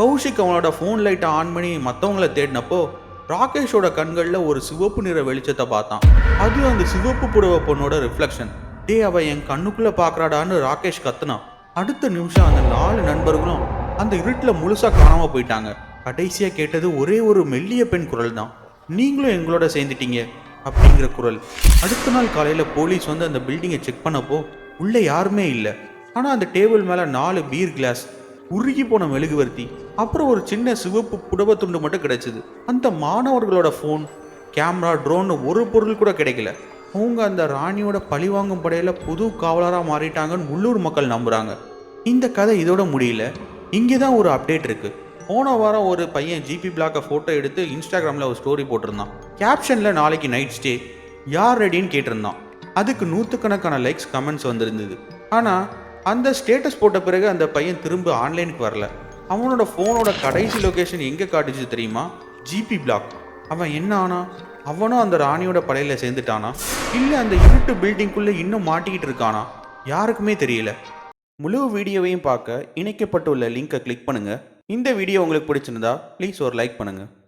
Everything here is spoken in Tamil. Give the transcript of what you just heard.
கௌஷிக் அவனோட ஃபோன் லைட்டை ஆன் பண்ணி மற்றவங்கள தேடினப்போ ராகேஷோட கண்களில் ஒரு சிவப்பு நிற வெளிச்சத்தை பார்த்தான். அது அந்த சிவப்பு புடவை பொண்ணோட ரிஃப்ளெக்ஷன். டே, அவ என் கண்ணுக்குள்ள பார்க்கறாடான்னு ராகேஷ் கத்துனான். அடுத்த நிமிஷம் அந்த 4 நண்பர்களும் அந்த இருட்டில் முழுசா காணாம போயிட்டாங்க. கடைசியா கேட்டது ஒரே ஒரு மெல்லிய பெண் குரல் தான். நீங்களும் எங்களோட சேர்ந்துட்டீங்க அப்படிங்கிற குரல். அடுத்த நாள் காலையில போலீஸ் வந்து அந்த பில்டிங்கை செக் பண்ணப்போ உள்ள யாருமே இல்லை. ஆனா அந்த டேபிள் மேல 4 பீர் கிளாஸ், உருகி போன மெழுகுவர்த்தி, அப்புறம் ஒரு சின்ன சிவப்பு புடவை துண்டு மட்டும் கிடைச்சது. அந்த மாணவர்களோட ஃபோன், கேமரா, ட்ரோன் ஒரு பொருள் கூட கிடைக்கல. அவங்க அந்த ராணியோட பழிவாங்கும் படையில புது காவலராக மாறிட்டாங்கன்னு உள்ளூர் மக்கள் நம்புறாங்க. இந்த கதை இதோட முடியல. இங்கே தான் ஒரு அப்டேட் இருக்கு. போன வாரம் ஒரு பையன் ஜிபி பிளாக்கை ஃபோட்டோ எடுத்து இன்ஸ்டாகிராமில் ஒரு ஸ்டோரி போட்டிருந்தான். கேப்ஷனில் நாளைக்கு நைட் ஸ்டே, யார் ரெடின்னு கேட்டிருந்தான். அதுக்கு 100கணக்கான லைக்ஸ், கமெண்ட்ஸ் வந்திருந்தது. ஆனால் அந்த ஸ்டேட்டஸ் போட்ட பிறகு அந்த பையன் திரும்ப ஆன்லைனுக்கு வரல. அவனோட ஃபோனோட கடைசி லொக்கேஷன் எங்கே காட்டுச்சு தெரியுமா? GP block. அவன் என்ன ஆனா? அவனும் அந்த ராணியோட படையில் சேர்ந்துட்டானா, இல்லை அந்த இருட்டு பில்டிங்குள்ளே இன்னும் மாட்டிக்கிட்டு இருக்கானா? யாருக்குமே தெரியல. முழு வீடியோவையும் பார்க்க இணைக்கப்பட்டுள்ள லிங்கை கிளிக் பண்ணுங்கள். இந்த வீடியோ உங்களுக்கு பிடிச்சிருந்தா ப்ளீஸ் ஒரு லைக் பண்ணுங்கள்.